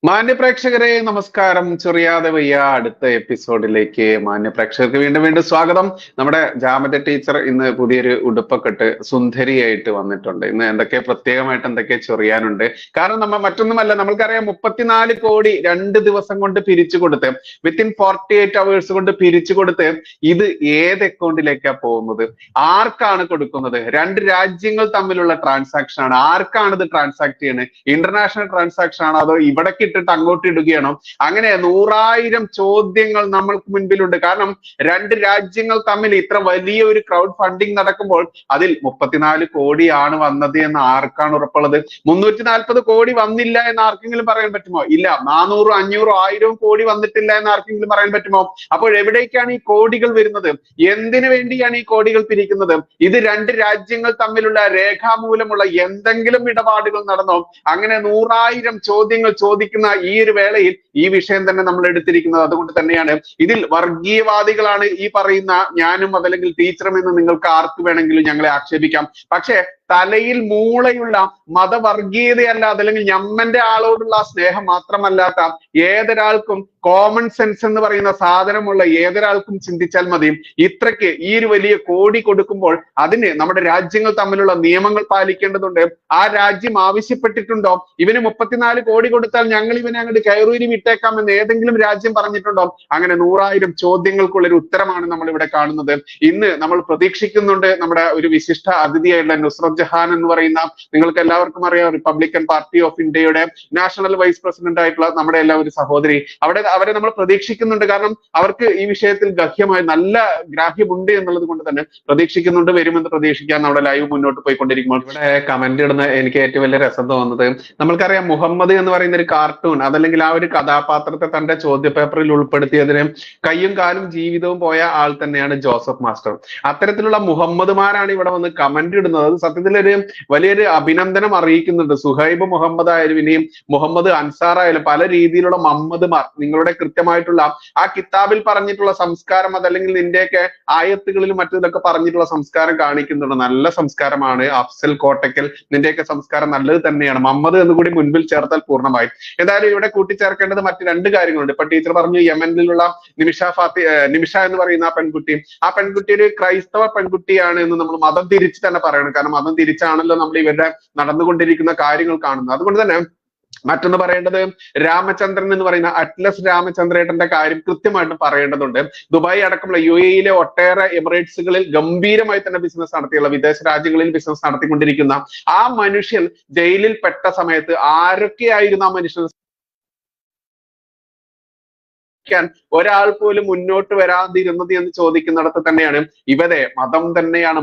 മാന്യപ്രേക്ഷകരെ നമസ്കാരം. ചൊറിയാതെ വയ്യ അടുത്ത എപ്പിസോഡിലേക്ക് മാന്യപ്രേക്ഷകർക്ക് വീണ്ടും വീണ്ടും സ്വാഗതം. നമ്മുടെ ജാമത ടീച്ചർ ഇന്ന് പുതിയൊരു ഉടുപ്പൊക്കെ ഇട്ട് സുന്ദരിയായിട്ട് വന്നിട്ടുണ്ട്. ഇന്ന് പ്രത്യേകമായിട്ട് എന്തൊക്കെ ചൊറിയാനുണ്ട്. കാരണം നമ്മൾ മറ്റൊന്നുമല്ല, നമ്മൾക്കറിയാം 34 കോടി 2 ദിവസം കൊണ്ട് പിരിച്ചു കൊടുത്ത്, വിത്തിൻ 48 hours കൊണ്ട് പിരിച്ചു കൊടുത്ത് ഇത് ഏത് അക്കൗണ്ടിലേക്കാ പോകുന്നത്, ആർക്കാണ് കൊടുക്കുന്നത്? രണ്ട് രാജ്യങ്ങൾ തമ്മിലുള്ള ട്രാൻസാക്ഷൻ ആണ്. ആർക്കാണ് ഇത് ട്രാൻസാക്ട് ചെയ്യുന്നത്? ഇന്റർനാഷണൽ ട്രാൻസാക്ഷൻ ആണോ അതോ ഇവിടെ ഇട്ടിട്ട് അങ്ങോട്ട് ഇടുകയാണോ? അങ്ങനെ 100,000 ചോദ്യങ്ങൾ നമ്മൾക്ക് മുൻപിലുണ്ട്. കാരണം രണ്ട് രാജ്യങ്ങൾ തമ്മിൽ ഇത്ര വലിയ ഒരു ക്രൗഡ് ഫണ്ടിങ് നടക്കുമ്പോൾ അതിൽ 34 കോടിയാണ് വന്നത് എന്ന് ആർക്കാണ് ഉറപ്പുള്ളത്? 340 കോടി വന്നില്ല എന്ന് ആർക്കെങ്കിലും പറയാൻ പറ്റുമോ? ഇല്ല. 400, 500, 1000 കോടി വന്നിട്ടില്ല എന്ന് ആർക്കെങ്കിലും പറയാൻ പറ്റുമോ? അപ്പോൾ എവിടേക്കാണ് ഈ കോടികൾ വരുന്നത്? എന്തിനു വേണ്ടിയാണ് ഈ കോടികൾ പിരിക്കുന്നത്? ഇത് രണ്ട് രാജ്യങ്ങൾ തമ്മിലുള്ള രേഖാമൂലമുള്ള എന്തെങ്കിലും ഇടപാടുകൾ നടന്നോ? അങ്ങനെ 100,000 ചോദ്യങ്ങൾ ചോദിക്കുന്ന ഈ ഒരു വേളയിൽ ഈ വിഷയം തന്നെ നമ്മൾ എടുത്തിരിക്കുന്നത്. അതുകൊണ്ട് തന്നെയാണ് ഇതിൽ വർഗീയവാദികളാണ് ഈ പറയുന്ന ഞാനും അതല്ലെങ്കിൽ ടീച്ചറും എന്ന് നിങ്ങൾക്ക് ആർക്ക് വേണമെങ്കിലും ഞങ്ങളെ ആക്ഷേപിക്കാം. പക്ഷേ തലയിൽ മൂളയുള്ള മതവർഗീയതയല്ല, അതല്ലെങ്കിൽ ഞമ്മന്റെ ആളോടുള്ള സ്നേഹം മാത്രമല്ലാത്ത ഏതൊരാൾക്കും കോമൺ സെൻസ് എന്ന് പറയുന്ന സാധനമുള്ള ഏതൊരാൾക്കും ചിന്തിച്ചാൽ മതി, ഇത്രയ്ക്ക് ഈ ഒരു വലിയ കോടി കൊടുക്കുമ്പോൾ അതിന് നമ്മുടെ രാജ്യങ്ങൾ തമ്മിലുള്ള നിയമങ്ങൾ പാലിക്കേണ്ടതുണ്ട്. ആ രാജ്യം ആവശ്യപ്പെട്ടിട്ടുണ്ടോ ഇവന് 34 കോടി കൊടുത്താൽ ഞങ്ങൾ ഇവനെ അങ്ങോട്ട് കയറൂരി വിട്ടേക്കാമെന്ന് ഏതെങ്കിലും രാജ്യം പറഞ്ഞിട്ടുണ്ടോ? അങ്ങനെ 100,000 ചോദ്യങ്ങൾക്കുള്ളൊരു ഉത്തരമാണ് നമ്മൾ ഇവിടെ കാണുന്നത്. ഇന്ന് നമ്മൾ പ്രതീക്ഷിക്കുന്നുണ്ട് നമ്മുടെ ഒരു വിശിഷ്ട അതിഥിയായിട്ടുള്ള നുസ്രത് ജഹാൻ എന്ന് പറയുന്ന, നിങ്ങൾക്ക് എല്ലാവർക്കും അറിയാം, റിപ്പബ്ലിക്കൻ പാർട്ടി ഓഫ് ഇന്ത്യയുടെ നാഷണൽ വൈസ് പ്രസിഡന്റ് ആയിട്ടുള്ള നമ്മുടെ എല്ലാം ഒരു സഹോദരി. അവരെ നമ്മൾ പ്രതീക്ഷിക്കുന്നുണ്ട്. കാരണം അവർക്ക് ഈ വിഷയത്തിൽ ഗഹ്യമായ നല്ല ഗ്രാഹ്യമുണ്ട് എന്നുള്ളത് കൊണ്ട് തന്നെ പ്രതീക്ഷിക്കുന്നുണ്ട്. വരുമെന്ന് പ്രതീക്ഷിക്കാൻ നമ്മുടെ ലൈവ് മുന്നോട്ട് പോയിക്കൊണ്ടിരിക്കുമ്പോൾ ഇവിടെ കമന്റ് ഇടുന്ന എനിക്ക് ഏറ്റവും വലിയ രസം തോന്നുന്നത്, നമ്മൾക്കറിയാം മുഹമ്മദ് എന്ന് പറയുന്ന ഒരു കാർട്ടൂൺ, അതല്ലെങ്കിൽ ആ ഒരു കഥാപാത്രത്തെ തന്റെ ചോദ്യപേപ്പറിൽ ഉൾപ്പെടുത്തിയതിന് കയ്യും കാലും ജീവിതവും പോയ ആൾ തന്നെയാണ് ജോസഫ് മാസ്റ്റർ. അത്തരത്തിലുള്ള മുഹമ്മദ്മാരാണ് ഇവിടെ വന്ന് കമന്റ് ഇടുന്നത്. അത് സത്യത്തിൽ ഒരു വലിയൊരു അഭിനന്ദനം അറിയിക്കുന്നുണ്ട്. സുഹൈബ് മുഹമ്മദ് ആയാലും ഇനിയും മുഹമ്മദ് അൻസാർ ആയാലും പല രീതിയിലുള്ള മുഹമ്മദ്മാർ നിങ്ങളുടെ കൃത്യമായിട്ടുള്ള ആ കിതാബിൽ പറഞ്ഞിട്ടുള്ള സംസ്കാരം, അതല്ലെങ്കിൽ നിന്റെയൊക്കെ ആയത്തുകളിലും മറ്റൊക്കെ പറഞ്ഞിട്ടുള്ള സംസ്കാരം കാണിക്കുന്നുണ്ട്. നല്ല സംസ്കാരമാണ് അഫ്സൽ കോട്ടക്കൽ, നിന്റെയൊക്കെ സംസ്കാരം നല്ലത് തന്നെയാണ്. മുഹമ്മദ് എന്ന് കൂടി മുൻപിൽ ചേർത്താൽ പൂർണ്ണമായി. എന്തായാലും ഇവിടെ കൂട്ടിച്ചേർക്കേണ്ടത് മറ്റു രണ്ട് കാര്യങ്ങളുണ്ട്. ഇപ്പൊ ടീച്ചർ പറഞ്ഞു യമനിലുള്ള നിമിഷ എന്ന് പറയുന്ന ആ പെൺകുട്ടി ഒരു ക്രൈസ്തവ പെൺകുട്ടിയാണ് എന്ന് നമ്മൾ മതം തിരിച്ച് തന്നെ പറയണം. കാരണം മതം തിരിച്ചാണല്ലോ നമ്മൾ ഇവരുടെ നടന്നുകൊണ്ടിരിക്കുന്ന കാര്യങ്ങൾ കാണുന്നത്. അതുകൊണ്ട് തന്നെ മറ്റൊന്ന് പറയേണ്ടത്, രാമചന്ദ്രൻ എന്ന് പറയുന്ന അറ്റ്ലസ് രാമചന്ദ്രേട്ടന്റെ കാര്യം കൃത്യമായിട്ട് പറയേണ്ടതുണ്ട്. ദുബായ് അടക്കമുള്ള UAE ഒട്ടേറെ എമിറേറ്റ്സുകളിൽ ഗംഭീരമായി തന്നെ ബിസിനസ് നടത്തിയുള്ള, വിദേശ രാജ്യങ്ങളിൽ ബിസിനസ് നടത്തിക്കൊണ്ടിരിക്കുന്ന ആ മനുഷ്യൻ ജയിലിൽ പെട്ട സമയത്ത് ആരൊക്കെയായിരുന്നു ആ മനുഷ്യൻ ഒരാൾ പോലും മുന്നോട്ട് വരാതിരുന്നത് എന്ന് ചോദിക്കുന്നിടത്ത് തന്നെയാണ് ഇവരെ മതം തന്നെയാണ്,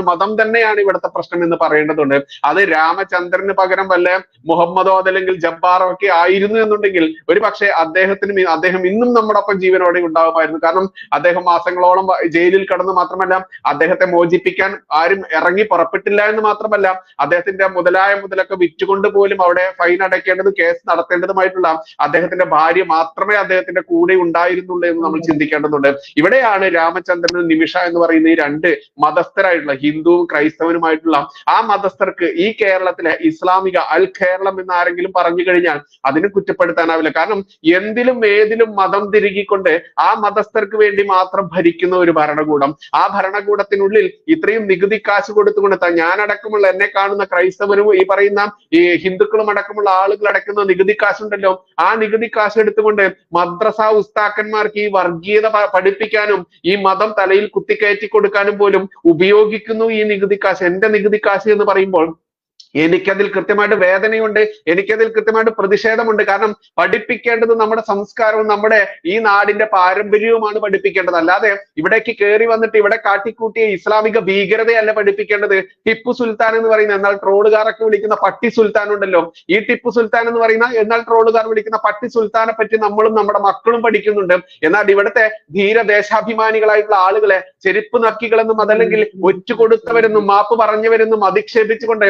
മതം തന്നെയാണ് ഇവിടുത്തെ പ്രശ്നം എന്ന് പറയേണ്ടതുണ്ട്. അത് രാമചന്ദ്രന് പകരം വല്ല മുഹമ്മദോ അതല്ലെങ്കിൽ ജബ്ബാറോ ഒക്കെ ആയിരുന്നു എന്നുണ്ടെങ്കിൽ ഒരു പക്ഷേ അദ്ദേഹം ഇന്നും നമ്മുടെ ഒപ്പം ജീവനോടെ ഉണ്ടാകുമായിരുന്നു. കാരണം അദ്ദേഹം മാസങ്ങളോളം ജയിലിൽ കടന്നു. മാത്രമല്ല അദ്ദേഹത്തെ മോചിപ്പിക്കാൻ ആരും ഇറങ്ങി പുറപ്പെട്ടില്ല എന്ന് മാത്രമല്ല, അദ്ദേഹത്തിന്റെ മുതലൊക്കെ വിറ്റുകൊണ്ട് പോലും അവിടെ ഫൈൻ അടയ്ക്കേണ്ടത്, കേസ് നടത്തേണ്ടതുമായിട്ടുള്ള അദ്ദേഹത്തിന്റെ ഭാര്യ മാത്രമേ അദ്ദേഹത്തിന്റെ കൂടെ ഉണ്ടായിരുന്നുള്ളൂ എന്ന് നമ്മൾ ചിന്തിക്കേണ്ടതുണ്ട്. ഇവിടെയാണ് രാമചന്ദ്രനും നിമിഷ എന്ന് പറയുന്ന ഈ രണ്ട് മതസ്ഥരായിട്ടുള്ള, ഹിന്ദുവും ക്രൈസ്തവനുമായിട്ടുള്ള ആ മതസ്ഥർക്ക് ഈ കേരളത്തിലെ ഇസ്ലാമിക അൽ കേരളം എന്ന് ആരെങ്കിലും പറഞ്ഞു കഴിഞ്ഞാൽ അതിന് കുറ്റപ്പെടുത്താനാവില്ല. കാരണം എന്തിലും ഏതിലും മതം തിരുകിക്കൊണ്ട് ആ മതസ്ഥർക്ക് വേണ്ടി മാത്രം ഭരിക്കുന്ന ഒരു ഭരണകൂടം, ആ ഭരണകൂടത്തിനുള്ളിൽ ഇത്രയും നികുതി കാശ് കൊടുത്തുകൊണ്ട് ഞാനടക്കമുള്ള എന്നെ കാണുന്ന ക്രൈസ്തവരും ഈ പറയുന്ന ഈ ഹിന്ദുക്കളും അടക്കമുള്ള ആളുകൾ അടക്കുന്ന നികുതി കാശുണ്ടല്ലോ, ആ നികുതി കാശ് എടുത്തുകൊണ്ട് മദ്രസ ഉസ്താക്കന്മാർക്ക് ഈ വർഗീയത പഠിപ്പിക്കാനും ഈ മതം തലയിൽ കുത്തിക്കയറ്റി കൊടുക്കാനും പോലും ഉപയോഗിക്കുന്നു ഈ നികുതി കാശ്. എന്റെ നികുതി കാശ് എന്ന് പറയുമ്പോൾ എനിക്കതിൽ കൃത്യമായിട്ട് വേദനയുണ്ട്, എനിക്കതിൽ കൃത്യമായിട്ട് പ്രതിഷേധമുണ്ട്. കാരണം പഠിപ്പിക്കേണ്ടത് നമ്മുടെ സംസ്കാരവും നമ്മുടെ ഈ നാടിന്റെ പാരമ്പര്യവുമാണ് പഠിപ്പിക്കേണ്ടത്. അല്ലാതെ ഇവിടേക്ക് കയറി വന്നിട്ട് ഇവിടെ കാട്ടിക്കൂട്ടിയ ഇസ്ലാമിക ഭീകരതയല്ല പഠിപ്പിക്കേണ്ടത്. ടിപ്പു സുൽത്താൻ എന്ന് പറയുന്ന, എന്നാൽ ട്രോളുകാരൊക്കെ വിളിക്കുന്ന പട്ടി സുൽത്താൻ ഉണ്ടല്ലോ, ഈ ടിപ്പു സുൽത്താൻ എന്ന് പറയുന്ന എന്നാൽ ട്രോളുകാർ വിളിക്കുന്ന പട്ടി സുൽത്താനെ പറ്റി നമ്മളും നമ്മുടെ മക്കളും പഠിക്കുന്നുണ്ട്. എന്നാൽ ഇവിടുത്തെ ധീരദേശാഭിമാനികളായിട്ടുള്ള ആളുകളെ ചെരുപ്പ് നക്കികളെന്നും അതല്ലെങ്കിൽ ഒറ്റുകൊടുത്തവരെന്നും മാപ്പ് പറഞ്ഞവരെന്നും അധിക്ഷേപിച്ചുകൊണ്ട്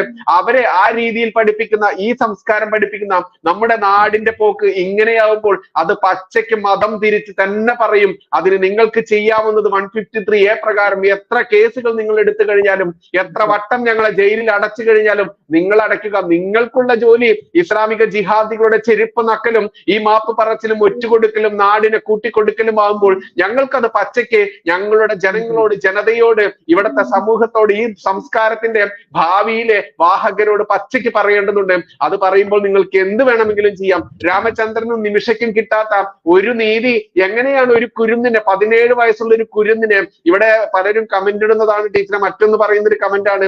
അവരെ ആ രീതിയിൽ പഠിപ്പിക്കുന്ന, ഈ സംസ്കാരം പഠിപ്പിക്കുന്ന നമ്മുടെ നാടിന്റെ പോക്ക് ഇങ്ങനെയാവുമ്പോൾ അത് പച്ചയ്ക്ക് മതം തിരിച്ച് തന്നെ പറയും. അതിന് നിങ്ങൾക്ക് ചെയ്യാവുന്നത് 153A പ്രകാരം എത്ര കേസുകൾ നിങ്ങൾ എടുത്തു കഴിഞ്ഞാലും, എത്ര വട്ടം ഞങ്ങളെ ജയിലിൽ അടച്ചു കഴിഞ്ഞാലും നിങ്ങൾ അടയ്ക്കുക. നിങ്ങൾക്കുള്ള ജോലി ഇസ്ലാമിക ജിഹാദികളുടെ ചെരുപ്പ് നക്കലും ഈ മാപ്പ് പറച്ചിലും ഒറ്റുകൊടുക്കലും നാടിനെ കൂട്ടിക്കൊടുക്കലും ആകുമ്പോൾ ഞങ്ങൾക്കത് പച്ചയ്ക്ക് ഞങ്ങളുടെ ജനങ്ങളോട്, ജനതയോട്, ഇവിടുത്തെ സമൂഹത്തോട്, ഈ സംസ്കാരത്തിന്റെ ഭാവിയിലെ വാഹകരോട് പച്ചയ്ക്ക് പറയേണ്ടതുണ്ട്. അത് പറയുമ്പോൾ നിങ്ങൾക്ക് എന്ത് വേണമെങ്കിലും ചെയ്യാം. രാമചന്ദ്രനും നിമിഷയ്ക്കും കിട്ടാത്ത ഒരു നീതി എങ്ങനെയാണ് ഒരു കുരുന്നിനെ, 17 വയസ്സുള്ള ഒരു കുരുന്നിനെ, ഇവിടെ പലരും കമന്റ് ഇടുന്നതാണ് ടീച്ചറെ, മറ്റൊന്ന് പറയുന്ന ഒരു കമന്റ് ആണ്,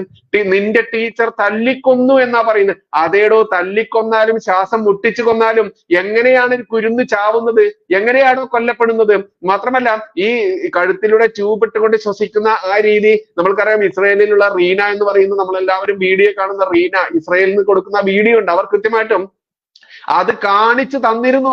നിന്റെ ടീച്ചർ തല്ലിക്കൊന്നു എന്നാ പറയുന്നത്. അതേടോ, തല്ലിക്കൊന്നാലും ശ്വാസം മുട്ടിച്ചു കൊന്നാലും എങ്ങനെയാണ് ഒരു കുരുന്ന് ചാവുന്നത്? എങ്ങനെയാണോ കൊല്ലപ്പെടുന്നത്? മാത്രമല്ല ഈ കഴുത്തിലൂടെ ട്യൂബ് ഇട്ടുകൊണ്ട് ശ്വസിക്കുന്ന ആ രീതി നമ്മൾക്കറിയാം. ഇസ്രയേലിലുള്ള റീന എന്ന് പറയുന്ന, നമ്മളെല്ലാവരും വീഡിയോ കാണുന്ന റീന, ഇസ്രയേലിൽ നിന്ന് കൊടുക്കുന്ന വീഡിയോ ഉണ്ട്. അവർ കൃത്യമായിട്ടും അത് കാണിച്ചു തന്നിരുന്നു.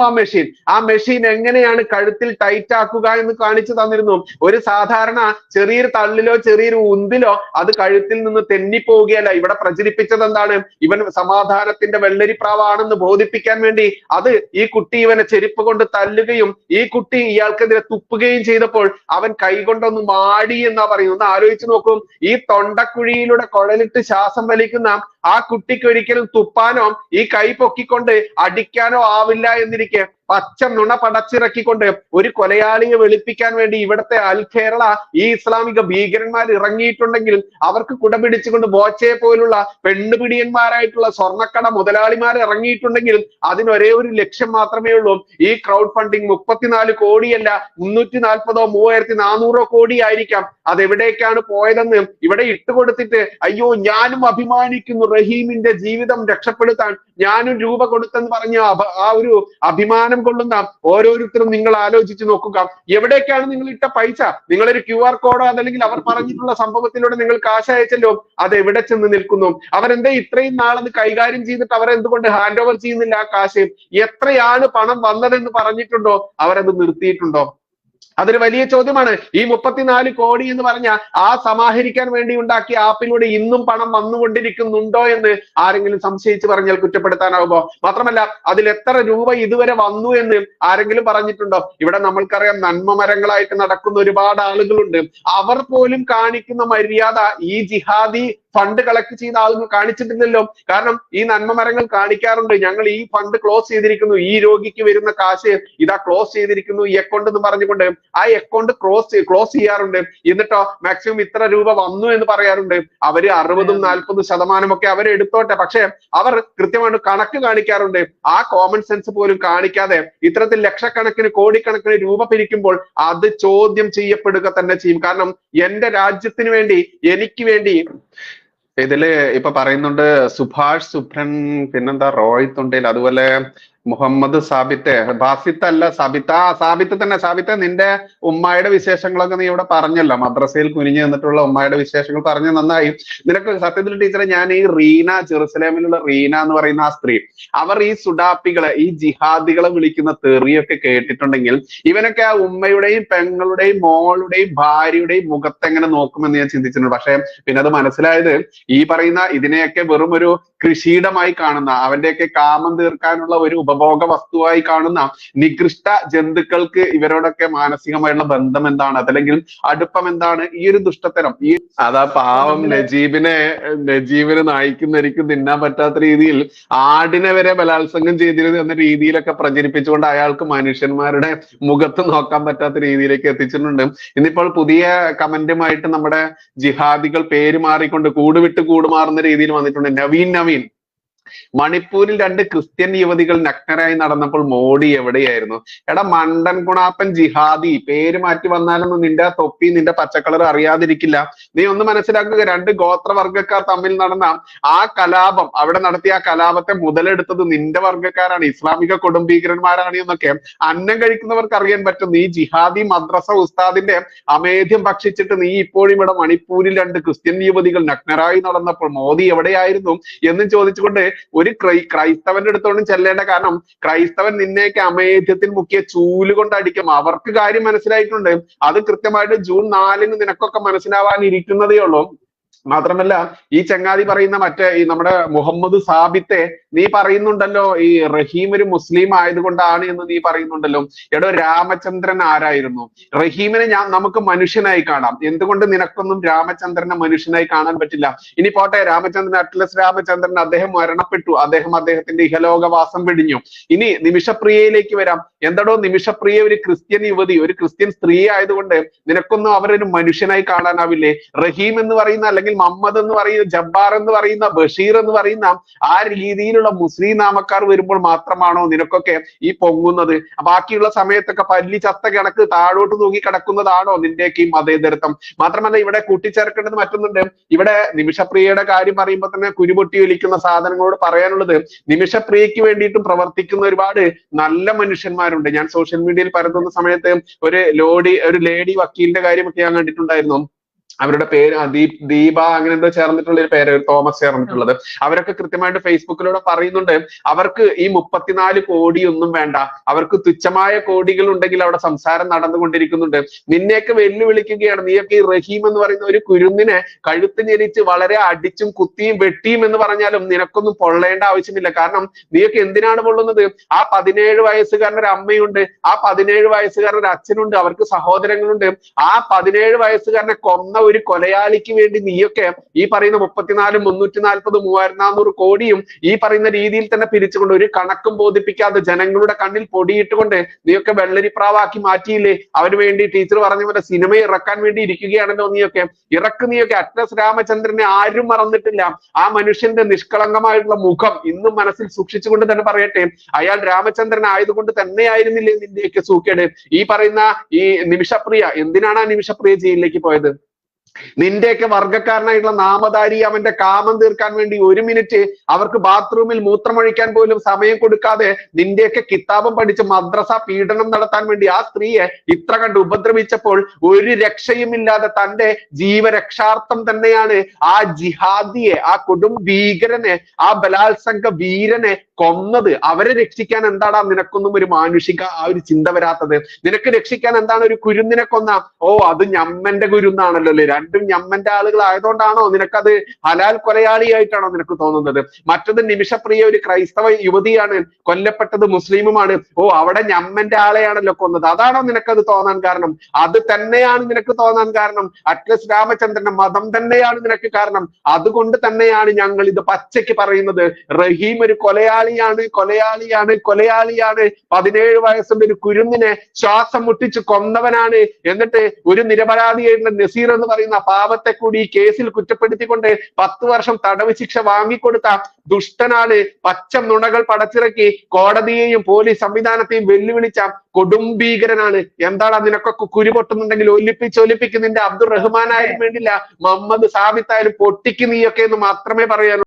ആ മെഷീൻ എങ്ങനെയാണ് കഴുത്തിൽ ടൈറ്റ് ആക്കുക എന്ന് കാണിച്ചു തന്നിരുന്നു. ഒരു സാധാരണ ചെറിയൊരു തള്ളിലോ ചെറിയൊരു ഉന്തിലോ അത് കഴുത്തിൽ നിന്ന് തെന്നിപ്പോവുകയല്ല. ഇവിടെ പ്രചരിപ്പിച്ചത് എന്താണ്? ഇവൻ സമാധാനത്തിന്റെ വെള്ളരിപ്രാവാണെന്ന് ബോധിപ്പിക്കാൻ വേണ്ടി അത് ഈ കുട്ടി ഇവനെ ചെരുപ്പ് കൊണ്ട് തല്ലുകയും ഈ കുട്ടി ഇയാൾക്കെതിരെ തുപ്പുകയും ചെയ്തപ്പോൾ അവൻ കൈകൊണ്ടൊന്ന് മാടി എന്നാ പറയുന്നത്. ഒന്ന് ആലോചിച്ച് നോക്കും. ഈ തൊണ്ടക്കുഴിയിലൂടെ കുഴലിട്ട് ശ്വാസം വലിക്കുന്ന ആ കുട്ടിക്ക് ഒരിക്കലും തുപ്പാനോ ഈ കൈ പൊക്കിക്കൊണ്ട് അടിക്കാനോ ആവില്ല എന്നിരിക്കെ പച്ച നുണ പടച്ചിറക്കിക്കൊണ്ട് ഒരു കൊലയാളിയെ വെളുപ്പിക്കാൻ വേണ്ടി ഇവിടുത്തെ അൽ കേരള ഈ ഇസ്ലാമിക ഭീകരന്മാർ ഇറങ്ങിയിട്ടുണ്ടെങ്കിൽ അവർക്ക് കുടപിടിച്ചുകൊണ്ട് ബോച്ചയെ പോലുള്ള പെണ്ണുപിടിയന്മാരായിട്ടുള്ള സ്വർണ്ണക്കട മുതലാളിമാർ ഇറങ്ങിയിട്ടുണ്ടെങ്കിൽ അതിനൊരേ ഒരു ലക്ഷ്യം മാത്രമേ ഉള്ളൂ. ഈ ക്രൗഡ് ഫണ്ടിങ് 34 കോടിയല്ല, 340 3400 കോടി ആയിരിക്കാം. അതെവിടേക്കാണ് പോയതെന്ന് ഇവിടെ ഇട്ടുകൊടുത്തിട്ട് അയ്യോ ഞാനും അഭിമാനിക്കുന്നു, റഹീമിന്റെ ജീവിതം രക്ഷപ്പെടുത്താൻ ഞാനും രൂപ കൊടുത്തെന്ന് പറഞ്ഞ ആ ഒരു അഭിമാനം കൊള്ളുന്ന ഓരോരുത്തരും നിങ്ങൾ ആലോചിച്ച് നോക്കുക. എവിടേക്കാണ് നിങ്ങൾ ഇട്ട പൈസ? നിങ്ങളൊരു QR കോഡോ അതല്ലെങ്കിൽ അവർ പറഞ്ഞിട്ടുള്ള സംഭവത്തിലൂടെ നിങ്ങൾ കാശ് അയച്ചല്ലോ, അത് എവിടെ ചെന്ന് നിൽക്കുന്നു? അവരെന്താ ഇത്രയും നാളത് കൈകാര്യം ചെയ്തിട്ട് അവരെന്തുകൊണ്ട് ഹാൻഡ് ഓവർ ചെയ്യുന്നില്ല ആ കാശ്? എത്രയാണ് പണം വന്നതെന്ന് പറഞ്ഞിട്ടുണ്ടോ? അവരത് നിർത്തിയിട്ടുണ്ടോ? അതൊരു വലിയ ചോദ്യമാണ്. ഈ 34 കോടി എന്ന് പറഞ്ഞ ആ സമാഹരിക്കാൻ വേണ്ടി ഉണ്ടാക്കിയ ആപ്പിലൂടെ ഇന്നും പണം വന്നുകൊണ്ടിരിക്കുന്നുണ്ടോ എന്ന് ആരെങ്കിലും സംശയിച്ച് പറഞ്ഞാൽ കുറ്റപ്പെടുത്താനാവുമോ? മാത്രമല്ല അതിൽ എത്ര രൂപ ഇതുവരെ വന്നു എന്ന് ആരെങ്കിലും പറഞ്ഞിട്ടുണ്ടോ? ഇവിടെ നമ്മൾക്കറിയാം നന്മ മരങ്ങളായിട്ട് നടക്കുന്ന ഒരുപാട് ആളുകളുണ്ട്. അവർ പോലും കാണിക്കുന്ന മര്യാദ ഈ ജിഹാദി ഫണ്ട് കളക്ട് ചെയ്ത ആളുകൾ കാണിച്ചിട്ടില്ലല്ലോ. കാരണം ഈ നന്മ മരങ്ങൾ കാണിക്കാറുണ്ട്, ഞങ്ങൾ ഈ ഫണ്ട് ക്ലോസ് ചെയ്തിരിക്കുന്നു, ഈ രോഗിക്ക് വരുന്ന കാശ് ഇതാ ക്ലോസ് ചെയ്തിരിക്കുന്നു ഈ അക്കൗണ്ട് എന്ന് പറഞ്ഞുകൊണ്ട് ആ അക്കൗണ്ട് ക്ലോസ് ചെയ്യാറുണ്ട്. എന്നിട്ടോ മാക്സിമം ഇത്ര രൂപ വന്നു എന്ന് പറയാറുണ്ട്. അവര് 60-40% ഒക്കെ അവരെ എടുത്തോട്ടെ, പക്ഷെ അവർ കൃത്യമായിട്ട് കണക്ക് കാണിക്കാറുണ്ട്. ആ കോമൺ സെൻസ് പോലും കാണിക്കാതെ ഇത്തരത്തിൽ ലക്ഷക്കണക്കിന് കോടിക്കണക്കിന് രൂപ പിരിക്കുമ്പോൾ അത് ചോദ്യം ചെയ്യപ്പെടുക തന്നെ ചെയ്യും. കാരണം എന്റെ രാജ്യത്തിന് വേണ്ടി, എനിക്ക് വേണ്ടി ഇതില് ഇപ്പൊ പറയുന്നുണ്ട് സുഭാഷ് സുബ്രൻ, പിന്നെന്താ റോയ് തുണ്ടേൽ, അതുപോലെ മുഹമ്മദ് സാബിത്തെ, ബാസിത്ത് അല്ല സാബിത്ത, സാബിത്ത് തന്നെ. സാബിത്തെ, നിന്റെ ഉമ്മായുടെ വിശേഷങ്ങളൊക്കെ നീ ഇവിടെ പറഞ്ഞല്ലോ, മദ്രസയിൽ കുനിഞ്ഞു നിന്നിട്ടുള്ള ഉമ്മായുടെ വിശേഷങ്ങൾ പറഞ്ഞു, നന്നായി. നിനക്ക് സത്യത്തിൽ ടീച്ചറെ, ഞാൻ ഈ റീന, ജെറുസലേമിലുള്ള റീന എന്ന് പറയുന്ന ആ സ്ത്രീ, അവർ ഈ സുഡാപ്പികളെ, ഈ ജിഹാദികളെ വിളിക്കുന്ന തെറിയൊക്കെ കേട്ടിട്ടുണ്ടെങ്കിൽ ഇവനൊക്കെ ആ ഉമ്മയുടെയും പെങ്ങളുടെയും മോളുടെയും ഭാര്യയുടെയും മുഖത്ത് എങ്ങനെ നോക്കുമെന്ന് ഞാൻ ചിന്തിച്ചിട്ടുണ്ട്. പക്ഷെ പിന്നെ അത് മനസ്സിലായത്, ഈ പറയുന്ന ഇതിനെയൊക്കെ വെറും ഒരു കൃഷിയിടമായി കാണുന്ന, അവന്റെയൊക്കെ കാമം തീർക്കാനുള്ള ഒരു ഉപഭോഗ വസ്തുവായി കാണുന്ന നികൃഷ്ട ജന്തുക്കൾക്ക് ഇവരോടൊക്കെ മാനസികമായുള്ള ബന്ധം എന്താണ്, അതല്ലെങ്കിൽ അടുപ്പം എന്താണ്? ഈ ഒരു ദുഷ്ടത്തരം, ഈ അതാ പാവം നജീബിനെ നായിക്കുന്നവർക്ക് തിന്നാൻ പറ്റാത്ത രീതിയിൽ ആടിനെ വരെ ബലാത്സംഗം ചെയ്തിരുന്നു എന്ന രീതിയിലൊക്കെ പ്രചരിപ്പിച്ചുകൊണ്ട് അയാൾക്ക് മനുഷ്യന്മാരുടെ മുഖത്ത് നോക്കാൻ പറ്റാത്ത രീതിയിലേക്ക് എത്തിച്ചിട്ടുണ്ട്. ഇന്നിപ്പോൾ പുതിയ കമന്റുമായിട്ട് നമ്മുടെ ജിഹാദികൾ പേര് മാറിക്കൊണ്ട് കൂടുവിട്ട് കൂടുമാറുന്ന രീതിയിൽ വന്നിട്ടുണ്ട്. നവീൻ മണിപ്പൂരിൽ 2 ക്രിസ്ത്യൻ യുവതികൾ നഗ്നരായി നടന്നപ്പോൾ മോഡി എവിടെയായിരുന്നു? എടാ മണ്ടൻ ഗുണാപ്പൻ ജിഹാദി, പേര് മാറ്റി വന്നാലൊന്നും നിന്റെ തൊപ്പി, നിന്റെ പച്ചക്കളർ അറിയാതിരിക്കില്ല. നീ ഒന്ന് മനസ്സിലാക്കുക, 2 ഗോത്രവർഗക്കാർ തമ്മിൽ നടന്ന ആ കലാപം, അവിടെ നടത്തിയ ആ കലാപത്തെ മുതലെടുത്തത് നിന്റെ വർഗക്കാരാണ്, ഇസ്ലാമിക കൊടുംഭീകരന്മാരാണ് എന്നൊക്കെ അന്നം കഴിക്കുന്നവർക്ക് അറിയാൻ പറ്റും. നീ ജിഹാദി മദ്രസ ഉസ്താദിന്റെ അമേധ്യം ഭക്ഷിച്ചിട്ട് നീ ഇപ്പോഴും ഇവിടെ മണിപ്പൂരിൽ 2 ക്രിസ്ത്യൻ യുവതികൾ നഗ്നരായി നടന്നപ്പോൾ മോദി എവിടെയായിരുന്നു എന്നും ചോദിച്ചുകൊണ്ട് ഒരു ക്രൈസ്തവന്റെ അടുത്തോടും ചെല്ലേണ്ട. കാരണം ക്രൈസ്തവൻ നിന്നെയൊക്കെ അമേധ്യത്തിൽ മുക്കിയ ചൂല് കൊണ്ട് അടിക്കും. അവർക്ക് കാര്യം മനസ്സിലായിട്ടുണ്ട്. അത് കൃത്യമായിട്ട് ജൂൺ 4 നിനക്കൊക്കെ മനസ്സിലാവാൻ ഇരിക്കുന്നതേ ഉള്ളൂ. മാത്രമല്ല ഈ ചങ്ങാതി പറയുന്ന മറ്റേ ഈ നമ്മുടെ മുഹമ്മദ് സാബിത്തെ നീ പറയുന്നുണ്ടല്ലോ ഈ റഹീം ഒരു മുസ്ലിം ആയതുകൊണ്ടാണ് എന്ന് നീ പറയുന്നുണ്ടല്ലോ. എടോ, രാമചന്ദ്രൻ ആരായിരുന്നു? റഹീമിനെ നമുക്ക് മനുഷ്യനായി കാണാം, എന്തുകൊണ്ട് നിനക്കൊന്നും രാമചന്ദ്രനെ മനുഷ്യനായി കാണാൻ പറ്റില്ല? ഇനി പോട്ടെ, രാമചന്ദ്രൻ, അറ്റ്ലസ് രാമചന്ദ്രൻ, അദ്ദേഹം മരണപ്പെട്ടു, അദ്ദേഹത്തിന്റെ ഇഹലോകവാസം വെടിഞ്ഞു. ഇനി നിമിഷപ്രിയയിലേക്ക് വരാം. എന്താടോ നിമിഷപ്രിയ ഒരു ക്രിസ്ത്യൻ യുവതി, ഒരു ക്രിസ്ത്യൻ സ്ത്രീ ആയതുകൊണ്ട് നിനക്കൊന്നും അവരൊരു മനുഷ്യനായി കാണാനാവില്ലേ? റഹീം എന്ന് പറയുന്ന, അല്ലെങ്കിൽ മുഹമ്മദ് എന്ന് പറയുന്ന, ജബ്ബാർ എന്ന് പറയുന്ന, ബഷീർ എന്ന് പറയുന്ന ആ രീതിയിലുള്ള മുസ്ലിം നാമക്കാർ വരുമ്പോൾ മാത്രമാണോ നിനക്കൊക്കെ ഈ പൊങ്ങുന്നത്? ബാക്കിയുള്ള സമയത്തൊക്കെ പല്ലി ചത്ത കണക്ക് താഴോട്ട് നോക്കി കിടക്കുന്നതാണോ നിന്റെയൊക്കെ ഈ മതേതരത്വം? മാത്രമല്ല ഇവിടെ കൂട്ടിച്ചേർക്കേണ്ടത് മറ്റൊന്നുണ്ട്. ഇവിടെ നിമിഷപ്രിയയുടെ കാര്യം പറയുമ്പോൾ തന്നെ കുരുപൊട്ടി ഒലിക്കുന്ന സാധനങ്ങളോട് പറയാനുള്ളത്, നിമിഷപ്രിയയ്ക്ക് വേണ്ടിയിട്ടും പ്രവർത്തിക്കുന്ന ഒരുപാട് നല്ല മനുഷ്യന്മാരുണ്ട്. ഞാൻ സോഷ്യൽ മീഡിയയിൽ പരത്തുന്ന സമയത്ത് ഒരു ലേഡി വക്കീലിന്റെ കാര്യമൊക്കെ ഞാൻ കണ്ടിട്ടുണ്ടായിരുന്നു. അവരുടെ പേര് ദീപ അങ്ങനെ എന്തോ ചേർന്നിട്ടുള്ള ഒരു പേര്, തോമസ് ചേർന്നിട്ടുള്ളത്. അവരൊക്കെ കൃത്യമായിട്ട് ഫേസ്ബുക്കിലൂടെ പറയുന്നുണ്ട്, അവർക്ക് ഈ 34 കോടിയൊന്നും വേണ്ട, അവർക്ക് തുച്ഛമായ കോടികൾ ഉണ്ടെങ്കിൽ അവിടെ സംസാരം നടന്നുകൊണ്ടിരിക്കുന്നുണ്ട്. നിന്നെയൊക്കെ വെല്ലുവിളിക്കുകയാണ്. നീയൊക്കെ ഈ റഹീം എന്ന് പറയുന്ന ഒരു കുരുന്നിനെ കഴുത്ത് ഞെരിച്ച് വളരെ അടിച്ചും കുത്തിയും വെട്ടിയും എന്ന് പറഞ്ഞാലും നിനക്കൊന്നും പൊള്ളേണ്ട ആവശ്യമില്ല. കാരണം നീയൊക്കെ എന്തിനാണ് പൊള്ളുന്നത്? ആ 17 വയസ്സുകാരൻ്റെ ഒരു അമ്മയുണ്ട്, ആ 17 വയസ്സുകാരൻ്റെ ഒരു അച്ഛനുണ്ട്, അവർക്ക് സഹോദരങ്ങളുണ്ട്. ആ 17 വയസ്സുകാരനെ കൊന്ന ഒരു കൊലയാളിക്ക് വേണ്ടി നീയൊക്കെ ഈ പറയുന്ന 34, 340, 3400 കോടിയും ഈ പറയുന്ന രീതിയിൽ തന്നെ പിരിച്ചുകൊണ്ട് ഒരു കണക്കും ബോധിപ്പിക്കാതെ ജനങ്ങളുടെ കണ്ണിൽ പൊടിയിട്ടുകൊണ്ട് നീയൊക്കെ വെള്ളരിപ്രാവാക്കി മാറ്റിയില്ലേ? അവന് വേണ്ടി ടീച്ചർ പറഞ്ഞ പോലെ സിനിമ ഇറക്കാൻ വേണ്ടി ഇരിക്കുകയാണല്ലോ നീയൊക്കെ. നീയൊക്കെ അറ്റ്ലസ് രാമചന്ദ്രനെ ആരും മറന്നിട്ടില്ല. ആ മനുഷ്യന്റെ നിഷ്കളങ്കമായിട്ടുള്ള മുഖം ഇന്നും മനസ്സിൽ സൂക്ഷിച്ചുകൊണ്ട് തന്നെ പറയട്ടെ, അയാൾ രാമചന്ദ്രൻ ആയതുകൊണ്ട് തന്നെയായിരുന്നില്ലേ നിന്റെയൊക്കെ സൂക്കേട്? ഈ പറയുന്ന ഈ നിമിഷപ്രിയ, എന്തിനാണ് ആ നിമിഷപ്രിയ ജയിലിലേക്ക് പോയത്? നിന്റെയൊക്കെ വർഗ്ഗക്കാരനായിട്ടുള്ള നാമധാരി അവന്റെ കാമം തീർക്കാൻ വേണ്ടി 1 മിനിറ്റ് അവർക്ക് ബാത്റൂമിൽ മൂത്രമൊഴിക്കാൻ പോലും സമയം കൊടുക്കാതെ നിന്റെയൊക്കെ കിതാബം പഠിച്ച് മദ്രസ പീഡനം നടത്താൻ വേണ്ടി ആ സ്ത്രീയെ ഇത്ര കണ്ട് ഉപദ്രവിച്ചപ്പോൾ ഒരു രക്ഷയുമില്ലാതെ തന്റെ ജീവരക്ഷാർത്ഥം തന്നെയാണ് ആ ജിഹാദിയെ, ആ കൊടും ഭീകരനെ, ആ ബലാത്സംഗ വീരനെ കൊന്നത്. അവരെ രക്ഷിക്കാൻ എന്താടാ നിനക്കൊന്നും ഒരു മാനുഷിക ആ ഒരു ചിന്ത വരാത്തത്? നിനക്ക് രക്ഷിക്കാൻ എന്താണ് ഒരു കുരുന്നിനെ കൊന്ന? ഓ, അത് ഞമ്മന്റെ കുരുന്നാണല്ലോ അല്ലേ? രണ്ടും ഞമ്മന്റെ ആളുകൾ ആയതുകൊണ്ടാണോ നിനക്കത് ഹലാൽ കൊലയാളിയായിട്ടാണോ നിനക്ക് തോന്നുന്നത്? മറ്റത് നിമിഷപ്രിയ ഒരു ക്രൈസ്തവ യുവതിയാണ്, കൊല്ലപ്പെട്ടത് മുസ്ലിമുമാണ്. ഓ, അവിടെ ഞമ്മന്റെ ആളെയാണല്ലോ കൊന്നത്, അതാണോ നിനക്കത് തോന്നാൻ കാരണം? അത് തന്നെയാണ് നിനക്ക് തോന്നാൻ കാരണം. അറ്റ്ലസ് രാമചന്ദ്രന്റെ മതം തന്നെയാണ് നിനക്ക് കാരണം. അതുകൊണ്ട് തന്നെയാണ് ഞങ്ങൾ ഇത് പച്ചയ്ക്ക് പറയുന്നത്. റഹീം ഒരു കൊലയാളിയാണ്. 17 വയസ്സുള്ള ഒരു കുരുന്നിനെ ശ്വാസം മുട്ടിച്ച് കൊന്നവനാണ്. എന്നിട്ട് ഒരു നിരപരാധിയായിട്ടുള്ള നസീർ എന്ന് പറയുന്ന പാവത്തെ കൂടി ഈ കേസിൽ കുറ്റപ്പെടുത്തിക്കൊണ്ട് 10 വർഷം തടവ് ശിക്ഷ വാങ്ങിക്കൊടുത്ത ദുഷ്ടനാണ്. പച്ച നുണകൾ പടച്ചിറക്കി കോടതിയെയും പോലീസ് സംവിധാനത്തെയും വെല്ലുവിളിച്ച കൊടും ഭീകരനാണ്. എന്താണ് നിനക്കൊക്കെ കുരു പൊട്ടുന്നുണ്ടെങ്കിൽ ഒലിപ്പിക്ക് നിന്റെ അബ്ദുൾ റഹ്മാൻ ആയാലും വേണ്ടില്ല, മുഹമ്മദ് സാബിത്തായാലും പൊട്ടിക്ക് നീയൊക്കെ എന്ന് മാത്രമേ പറയാനുള്ളൂ.